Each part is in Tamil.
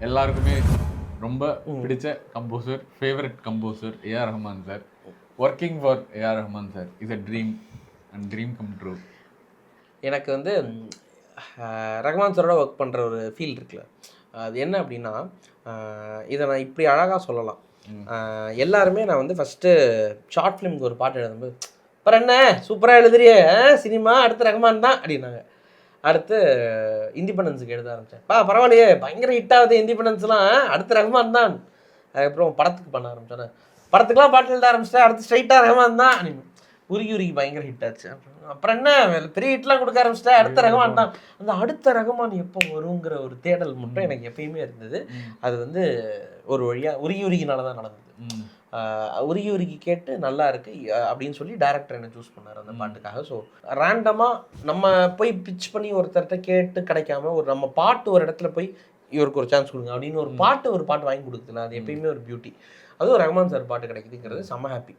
எல்லாருக்குமே ரொம்ப பிடிச்ச composer, favourite composer A R Rahman sir. Working for A R Rahman sir is a dream and dream come true. எனக்கு வந்து ரஹ்மான் சாரோட ஒர்க் பண்ணுற ஒரு ஃபீல் இருக்குல்ல, அது என்ன அப்படின்னா, இதை நான் இப்படி அழகாக சொல்லலாம். எல்லாருமே நான் வந்து ஃபஸ்ட்டு ஷார்ட் ஃபிலிம்க்கு ஒரு பாட்டு எழுதும்போது, அப்புறம் என்ன சூப்பராக எழுதுறியே சினிமா, அடுத்து ரஹ்மான் தான் அப்படின்னாங்க. அடுத்து இண்டிபெண்டன்ஸுக்கு எழுத ஆரம்பித்தேன். பரவாயில்லையே பயங்கர ஹிட் ஆகுது இண்டிபெண்டன்ஸ்லாம், அடுத்து ரஹ்மான் தான். அதுக்கப்புறம் படத்துக்கு பண்ண ஆரம்பித்தேன். படத்துக்குலாம் பாட்டு எழுத ஆரம்பிச்சிட்டேன், அடுத்து ஸ்ட்ரைட்டாக ரஹ்மான் தான். உருகி உருகி பயங்கர ஹிட் ஆச்சு. அப்புறம் என்ன பெரிய ஹிட்லாம் கொடுக்க ஆரம்பிச்சிட்டேன், அடுத்த ரஹ்மான் தான். அந்த அடுத்த ரஹ்மான் எப்போ வருங்கிற ஒரு தேடல் மட்டும் எனக்கு எப்பயுமே இருந்தது. அது வந்து ஒரு வழியாக உருகி உருகினால தான் நடந்தது. உருகி உருகி கேட்டு நல்லா இருக்கு அப்படின்னு சொல்லி டேரக்டர் என்ன சூஸ் பண்ணார் அந்த பாட்டுக்காக. ஸோ ரேண்டமாக நம்ம போய் பிச் பண்ணி ஒருத்தர்கிட்ட கேட்டு கிடைக்காம நம்ம பாட்டு ஒரு இடத்துல போய் இவருக்கு ஒரு சான்ஸ் கொடுங்க அப்படின்னு ஒரு பாட்டு வாங்கி கொடுக்குதுல, அது எப்பயுமே ஒரு பியூட்டி. அதுவும் ரஹ்மான் சார் பாட்டு கிடைக்குதுங்கிறது செம்ம ஹாப்பி.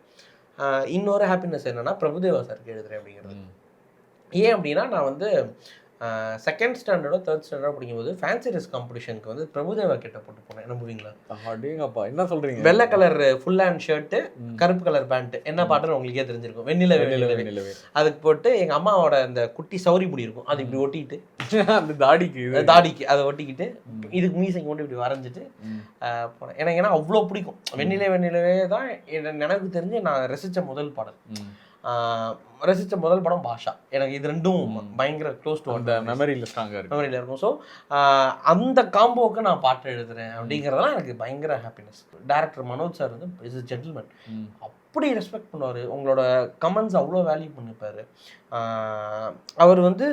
இன்னொரு ஹாப்பினஸ் என்னன்னா பிரபுதேவா சாருக்கு எழுதுறேன் அப்படிங்கிறது. ஏன் அப்படின்னா, நான் வந்து செகண்ட் ஸ்டாண்டர்டோ தேர்ட் ஸ்டாண்டர்டோ படிக்கும்போது ஃபேன்சி ட்ரெஸ் காம்படிஷனுக்கு வந்து பிரபுதேவா கிட்ட போட்டு போனேன். நம்புவீங்களா? அப்படிங்கப்பா, என்ன சொல்றீங்க? வெள்ளை கலர் ஃபுல் ஹேண்ட் ஷர்ட்டு, கருப்பு கலர் பேண்ட். என்ன பாட்டுன்னு உங்களுக்கே தெரிஞ்சிருக்கும், வெண்ணிலவே. அதுக்கு போட்டு எங்கள் அம்மாவோட அந்த குட்டி சௌரி முடி இருக்கும், அது இப்படி ஒட்டிக்கிட்டு அந்த தாடிக்கு அதை ஒட்டிக்கிட்டு இதுக்கு மீசைக்கு மட்டும் இப்படி வரைஞ்சிட்டு போனேன். எனக்கு ஏன்னா அவ்வளோ பிடிக்கும். வெண்ணிலவே தான் எனக்கு தெரிஞ்சு நான் ரசித்த முதல் படம் பாஷா. எனக்கு இது ரெண்டும் பயங்கர க்ளோஸ் டு அந்த மெமரியில் இருக்கும். ஸோ அந்த காம்போவுக்கு நான் பாட்டு எழுதுறேன் அப்படிங்கிறதெல்லாம் எனக்கு பயங்கர ஹாப்பினஸ். டைரக்டர் மனோஜ் சார் வந்து இஸ் அ ஜென்டில்மேன். அப்படி ரெஸ்பெக்ட் பண்ணுவார், உங்களோட கமெண்ட்ஸ் அவ்வளோ வேல்யூ பண்ணிப்பார். அவர் வந்து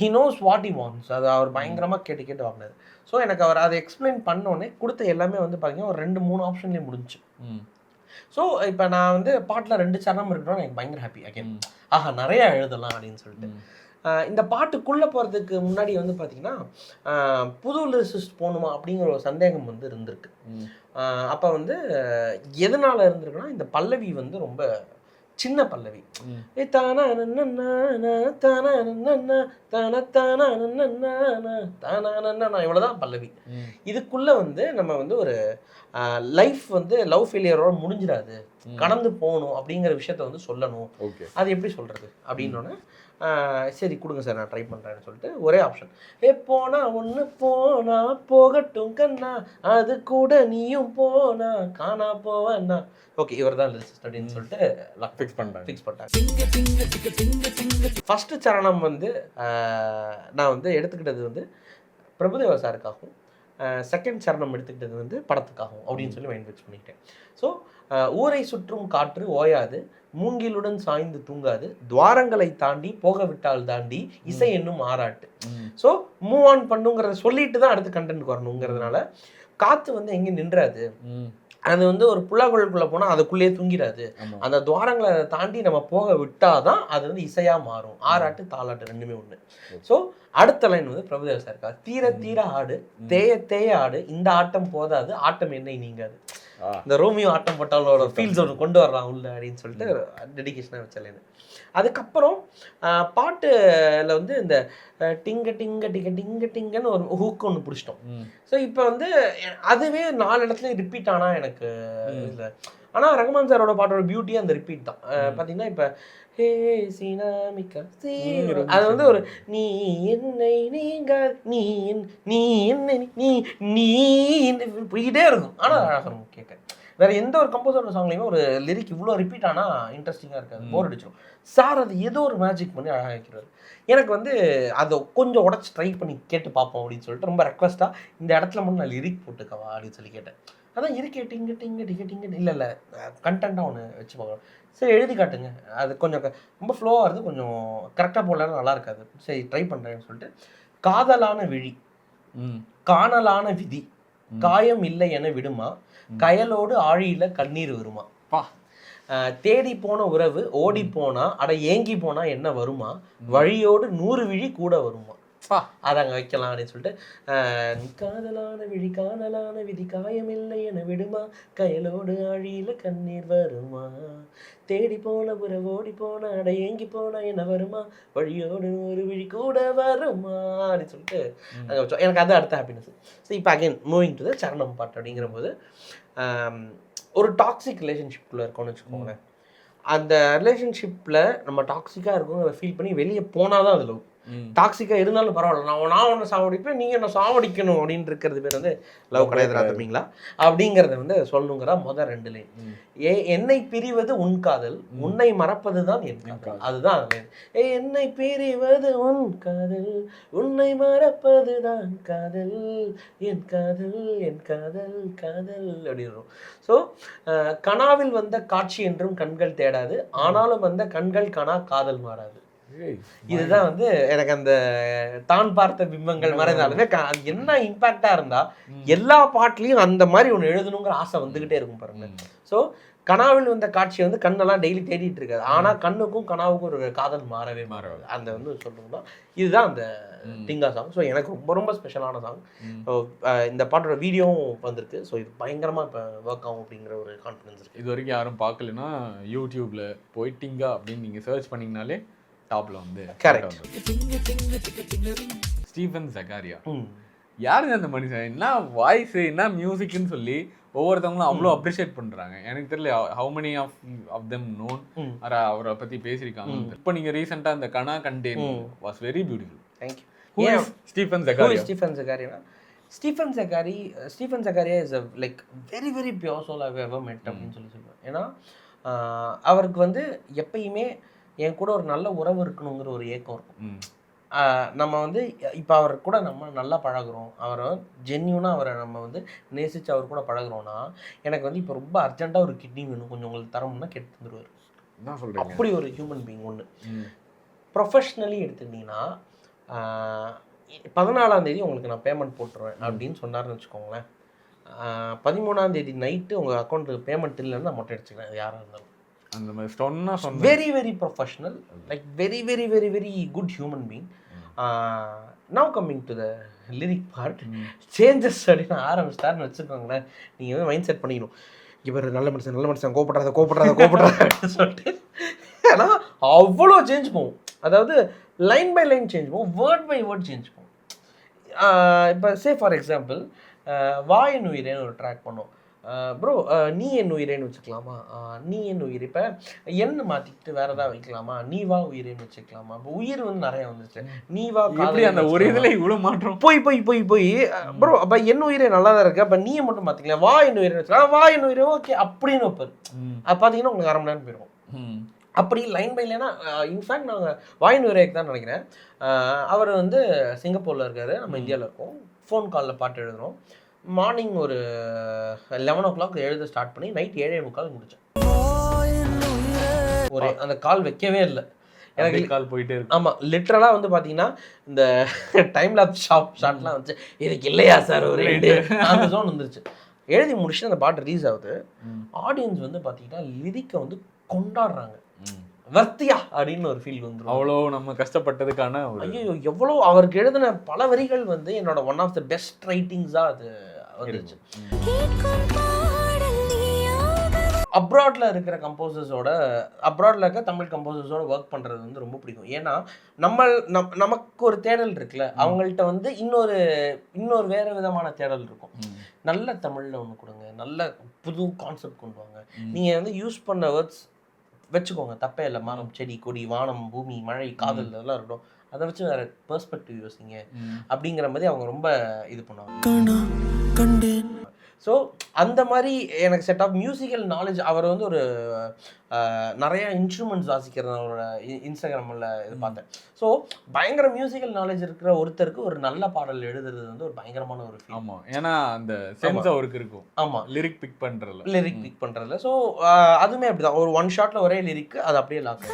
he knows what he wants. அது அவர் பயங்கரமாக கேட்டு வாங்கினார். ஸோ எனக்கு அவர் அதை எக்ஸ்பிளைன் பண்ணோடனே கொடுத்த எல்லாமே வந்து பார்த்தீங்கன்னா ஒரு 2-3 ஆப்ஷன்லேயும் முடிஞ்சு. ஸோ இப்போ நான் வந்து பாட்டில் 2 சரணம் இருக்கணும்னு எனக்கு பயங்கர ஹாப்பி. அகேன் நிறையா எழுதலாம் அப்படின்னு சொல்லிட்டு. இந்த பாட்டுக்குள்ளே போகிறதுக்கு முன்னாடி வந்து பார்த்தீங்கன்னா புது லிரிசிஸ்ட் போகணுமா அப்படிங்கிற ஒரு சந்தேகம் வந்து இருந்திருக்கு. அப்போ வந்து எதனால் இருந்திருக்குன்னா, இந்த பல்லவி வந்து ரொம்ப சின்ன பல்லவி. இவ்வளோதான் பல்லவி. இதுக்குள்ள வந்து நம்ம வந்து ஒரு லைஃப் வந்து லவ் ஃபெயிலியரோட முடிஞ்சிடாது, கடந்து போகணும் அப்படிங்கிற விஷயத்த வந்து சொல்லணும். அது எப்படி சொல்றது அப்படின்னோடனே சரி கொடுங்க சார் நான் ட்ரை பண்ணுறேன்னு சொல்லிட்டு ஒரே ஆப்ஷன். போனா ஒன்று போனா போகட்டும் கண்ணா, அது கூட நீயும் போனா காணா போவண்ணா. ஓகே, இவர் தான் லிரிசிஸ்ட் அப்படின்னு சொல்லிட்டு ஃபிக்ஸ் பண்ணிட்டாங்க. ஃபஸ்ட்டு சரணம் வந்து நான் வந்து எடுத்துக்கிட்டது வந்து பிரபுதேவா சாருக்காகவும், செகண்ட் சரணம் எடுத்துக்கிட்டது வந்து படத்துக்காகும் அப்படின்னு சொல்லி மைண்ட் ஃபிக்ஸ் பண்ணிக்கிட்டேன். ஸோ ஊரை சுற்றும் காற்று ஓயாது, மூங்கிலுடன் சாய்ந்து தூங்காது, துவாரங்களை தாண்டி போக விட்டால் தாண்டி இசை என்னும் ஆராட்டு. ஸோ மூவ் ஆன் பண்ணுங்கிறத சொல்லிட்டு தான் அடுத்து கண்டென்ட் வரணுங்கிறதுனால காற்று வந்து எங்கேயும் நின்றாது. அது வந்து ஒரு புல்லாங்குழலுக்குள்ளே போனால் அதுக்குள்ளேயே தூங்கிடாது. அந்த துவாரங்களை தாண்டி நம்ம போக விட்டாதான் அது வந்து இசையாக மாறும். ஆராட்டு தாலாட்டு ரெண்டுமே ஒன்று. ஸோ அடுத்த லைன் வந்து பிரபுதேவா சார் இருக்கா, தீர தீர ஆடு தேய ஆடு, இந்த ஆட்டம் போதாது ஆட்டம் என்னை நீங்காது. இந்த ரோமியோ ஆட்டம் போட்டாலோட ஃபீல்ஸ் ஒன்று கொண்டு வரலாம் உள்ள அப்படின்னு சொல்லிட்டு டெடிகேஷனாக வச்சலேன்னு. அதுக்கப்புறம் பாட்டில் வந்து இந்த டிங்க டிங்க டிங்க டிங்க டிங்கன்னு ஒரு ஹூக் ஒன்று பிடிச்சிட்டோம். ஸோ இப்போ வந்து அதுவே 4 இடத்துலையும் ரிப்பீட் ஆனால் எனக்கு இல்லை. ஆனால் ரஹ்மான் சாரோட பாட்டோட பியூட்டியாக அந்த ரிப்பீட் தான். பார்த்தீங்கன்னா இப்போ ஹே சீனாமிக்கா அது வந்து ஒரு நீ என்னை நீங்க நீ என்னை நீ போய்கிட்டே இருக்கும். ஆனால் அழகாக இருக்கும் கேட்க. வேற எந்த ஒரு கம்போசரோட சாங்லையுமே ஒரு லிரிக் இவ்வளோ ரிப்பீட் ஆனால் இன்ட்ரெஸ்டிங்காக இருக்காது, போர் அடிச்சிடும். சார் அது ஏதோ ஒரு மேஜிக் பண்ணி அழகாக வைக்கிறார். எனக்கு வந்து அதை கொஞ்சம் உடச்சி ட்ரை பண்ணி கேட்டு பார்ப்போம் அப்படின்னு சொல்லிட்டு ரொம்ப ரெக்வஸ்ட்டாக இந்த இடத்துல மட்டும் நான் லிரிக் போட்டுக்கவா அப்படின்னு சொல்லி கேட்டேன். அதான் இருக்கே டிங்க டிங்க டிங்க டிங்க இல்லை கண்டென்ட்டாக ஒன்று வச்சு பார்க்கலாம். சரி எழுதி காட்டுங்க, அது கொஞ்சம் ரொம்ப ஃப்ளோவாக இருக்குது, கொஞ்சம் கரெக்டாக போடலாம் நல்லா இருக்காது, சரி ட்ரை பண்ணுறேன்னு சொல்லிட்டு காதலான விழி காணலான விதி காயம் இல்லை என விடுமா, கயலோடு ஆழியில கண்ணீர் வருமா, தேடி போன உறவு ஓடி போனா அட ஏங்கி போனா என்ன வருமா, வழியோடு 100 விழி கூட வருமா. அதை அங்கே வைக்கலாம் அப்படின்னு சொல்லிட்டு காதலான விழி காணலான விதி காயமில்லை என விடுமா கயலோடு ஆழியில கண்ணீர் வருமா தேடி போன ஓடி போன அட ஏங்கி போன என்ன வருமா வழியோடு ஒரு விழி கூட வருமா அப்படின்னு சொல்லிட்டு அங்கே வச்சோம். எனக்கு அது அடுத்த ஹாப்பினஸ். ஸோ இப்போ அகைன் மூவிங் டு த சரணம் பாட்டு அப்படிங்கிற போது ஒரு டாக்ஸிக் ரிலேஷன்ஷிப்குள்ளே இருக்கோம்னு வச்சுக்கோங்களேன். அந்த ரிலேஷன்ஷிப்பில் நம்ம டாக்ஸிக்காக இருக்கோங்கிற ஃபீல் பண்ணி வெளியே போனால் தான் அது லவ். டாக்ஸிக்காக இருந்தாலும் பரவாயில்ல, நான் ஒன்று சாவடிப்பேன் நீங்கள் என்ன சாவடிக்கணும் அப்படின்னு இருக்கிறது பேர் வந்து லவ் கிடையாதுரா தம்பிங்களா அப்படிங்கிறத வந்து சொல்லணுங்கிற முதல் 2 லைன். என்னை பிரிவது உன் காதல், உன்னை மறப்பது தான் என் காதல். அதுதான் அது. என்னை பிரிவது உன் காதல், உன்னை மறப்பது தான் காதல், என் காதல் என் காதல் காதல் அப்படின்னு. ஸோ கனாவில் வந்த காட்சி என்றும் கண்கள் தேடாது, ஆனாலும் வந்த கண்கள் கனா காதல் மாறாது. இதுதான் வந்து எனக்கு அந்த தான் பார்த்த பிம்பங்கள் மறைந்தாலுமே அது என்ன இம்பாக்டா இருந்தா எல்லா பாட்டுலயும் அந்த மாதிரி ஒன்று எழுதணுங்கிற ஆசை வந்துகிட்டே இருக்கும் பாருங்க. ஸோ கனாவில் வந்த காட்சி வந்து கண்ணெல்லாம் டெய்லி தேடிட்டு இருக்காது, ஆனா கண்ணுக்கும் கனாவுக்கும் ஒரு காதல் மாறவே மாறாது. அந்த வந்து சொல்லணும்னா இதுதான் அந்த டிங்கா சாங். ஸோ எனக்கு ரொம்ப ரொம்ப ஸ்பெஷலான சாங். ஸோ இந்த பாட்டோட வீடியோவும் வந்திருக்கு. ஸோ இது பயங்கரமா இப்போ ஒர்க் ஆகும் அப்படிங்கிற ஒரு கான்ஃபிடன்ஸ் இருக்கு. இது வரைக்கும் யாரும் பார்க்கலன்னா யூடியூப்ல போய் டிங்கா அப்படின்னு நீங்க சர்ச் பண்ணீங்கனாலே டாப்ல வந்து ஸ்டீஃபன் ஜக்காரியா. யாருங்க அந்த மனுஷன், என்ன வாய்ஸ் என்ன மியூசிக்னு சொல்லி ஒவ்வொருத்தவங்களும் அவ்வளோ அப்ரிஷியேட் பண்றாங்க. எனக்கு தெரியல how many of them known அவரை பத்தி பேசியிருக்காங்க. இப்போ நீங்க ரீசெண்டா இந்த Kana Kanden was very beautiful. Thank you. Stephen Zachariah. Stephen Zachariah is like very very pure soul I've ever met அப்படின்னு சொல்லுவேன். ஏன்னா அவருக்கு வந்து எப்பயுமே என் கூட ஒரு நல்ல உறவு இருக்கணுங்கிற ஒரு ஏக்கம் இருக்கும். நம்ம வந்து இப்போ அவர் கூட நம்ம நல்லா பழகுறோம், அவரை ஜென்யூனாக அவரை நம்ம வந்து நேசித்து அவர் கூட பழகுறோன்னா எனக்கு வந்து இப்போ ரொம்ப அர்ஜென்ட்டாக ஒரு கிட்னி வேணும், கொஞ்சம் உங்களுக்கு தரணும்னா கேட்டு தந்துடுவார். என்ன சொல்கிறேன், அப்படி ஒரு ஹியூமன் பீயிங் ஒன்று. ப்ரொஃபஷ்னலி எடுத்துக்கிட்டிங்கன்னா 14ஆம் தேதி உங்களுக்கு நான் பேமெண்ட் போட்டுருவேன் அப்படின்னு சொன்னார்னு வச்சுக்கோங்களேன். 13ஆம் தேதி நைட்டு உங்கள் அக்கௌண்ட்டுக்கு பேமெண்ட் இல்லைன்னு நான் மொட்டை அடிச்சுக்கிறேன். அது யாராக இருந்தாலும் அந்த மாதிரி சொன்னா very very professional, like very very very very good human being. Now coming to the lyric part, changes அப்படின்னு ஆரம்பிச்சிட்டாருன்னு வச்சுக்கோங்களேன். நீங்கள் வந்து மைண்ட் செட் பண்ணிக்கணும், இவர் நல்ல மனுஷன் கோபப்படுறாத அப்படின்னு சொல்லிட்டு. ஏன்னா அவ்வளோ சேஞ்ச் போகும். அதாவது லைன் பை லைன் சேஞ்ச் போகும், வேர்ட் பை வேர்ட் சேஞ்ச் போகும். இப்போ சே ஃபார் எக்ஸாம்பிள் வா என் உயிரேன்னு ஒரு ட்ராக் பண்ணோம். ப்ரோ நீ என் உயிரேன்னு வச்சுக்கலாமா, நீ என் உயிர் இப்போ என்ன மாற்றிக்கிட்டு வேறு ஏதாவது வைக்கலாமா, நீ வா உயிரேன்னு வச்சுக்கலாமா. இப்போ உயிர் வந்து நிறைய வந்துச்சு, நீ வா அந்த ஒரு இதில் இவ்வளோ மாற்றம் போய் ப்ரோ அப்போ என் உயிரே நல்லா தான் இருக்குது, அப்போ நீயை மட்டும் மாற்றிக்கலாம், வா என் உயிரேன்னு வச்சுக்கலாம், வா என் உயிரே ஓகே அப்படின்னு வைப்பார். அது பார்த்தீங்கன்னா உங்களுக்கு 1/2 மணி நேரம் போயிடும். அப்படி லைன் பை லைனா. இன்ஃபேக்ட் நாங்கள் வாயின் உரைக்கு தான் நினைக்கிறேன். அவர் வந்து சிங்கப்பூரில் இருக்கார், நம்ம இந்தியாவில் இருக்கோம். ஃபோன் காலில் பாட்டு எழுதுகிறோம். மார்னிங் ஒரு 11 o'clock எழுத ஸ்டார்ட் பண்ணி நைட் 7:45 முடித்தேன். ஒரு அந்த கால் வைக்கவே இல்லை எனக்கு, கால் போயிட்டே இருக்கு. ஆமாம், லிட்ரலாக வந்து பார்த்தீங்கன்னா இந்த டைம் லேப்ஸ் ஷாட்லாம் வந்துச்சு, இதுக்கு இல்லையா சார் ஒரு அந்த ஜோன் வந்துருச்சு. எழுதி முடிச்சுட்டு அந்த பாட்டு ரிலீஸ் ஆகுது. ஆடியன்ஸ் வந்து பார்த்தீங்கன்னா லிரிக்கை வந்து கொண்டாடுறாங்க, வர்த்தியா அப்படின்னு ஒரு ஃபீல் வந்துடும். அவ்வளோ நம்ம கஷ்டப்பட்டதுக்கான ஐயோ எவ்வளோ அவருக்கு எழுதின பல வரிகள் வந்து என்னோட ஒன் ஆஃப் த பெஸ்ட் ரைட்டிங்ஸாக அது வந்துருச்சு. அப்ராடில் இருக்கிற கம்போசர்ஸோட, அப்ராடில் இருக்க தமிழ் கம்போசர்ஸோட ஒர்க் பண்ணுறது வந்து ரொம்ப பிடிக்கும். ஏன்னா நமக்கு ஒரு தேடல் இருக்குல்ல, அவங்கள்ட்ட வந்து இன்னொரு வேறு விதமான தேடல் இருக்கும். நல்ல தமிழில் ஒன்று கொடுங்க, நல்ல புது கான்செப்ட் கொண்டு வாங்க. நீங்கள் வந்து யூஸ் பண்ண வேர்ட்ஸ் வச்சுக்கோங்க, தப்பே இல்லை. மரம், செடி, கொடி, வானம், பூமி, மழை, காதல் இதெல்லாம் இருக்கட்டும், அதை வச்சு வேறு பெர்ஸ்பெக்டிவ் யோசிங்க அப்படிங்கிற மாதிரி அவங்க ரொம்ப இது பண்ணுவாங்க. ஸோ அந்த மாதிரி எனக்கு செட் ஆஃப் மியூசிக்கல் நாலேஜ். அவர் வந்து ஒரு நிறைய இன்ஸ்ட்ருமெண்ட்ஸ் வாசிக்கிறத அவரோட இன்ஸ்டாகிராமில் இது பார்த்தேன். ஸோ பயங்கர மியூசிக்கல் நாலேஜ் இருக்கிற ஒருத்தருக்கு ஒரு நல்ல பாடல் எழுதுறது வந்து ஒரு பயங்கரமான ஒரு ஃபீல். ஆமாம், ஏன்னா அந்த சென்ஸ் அவருக்கு இருக்கும். ஆமாம், லிரிக் பிக் பண்ணுறதுல. ஸோ அதுவுமே அப்படிதான், ஒரு ஒன் ஷாட்டில் ஒரே லிரிக் அது அப்படியே லாக்.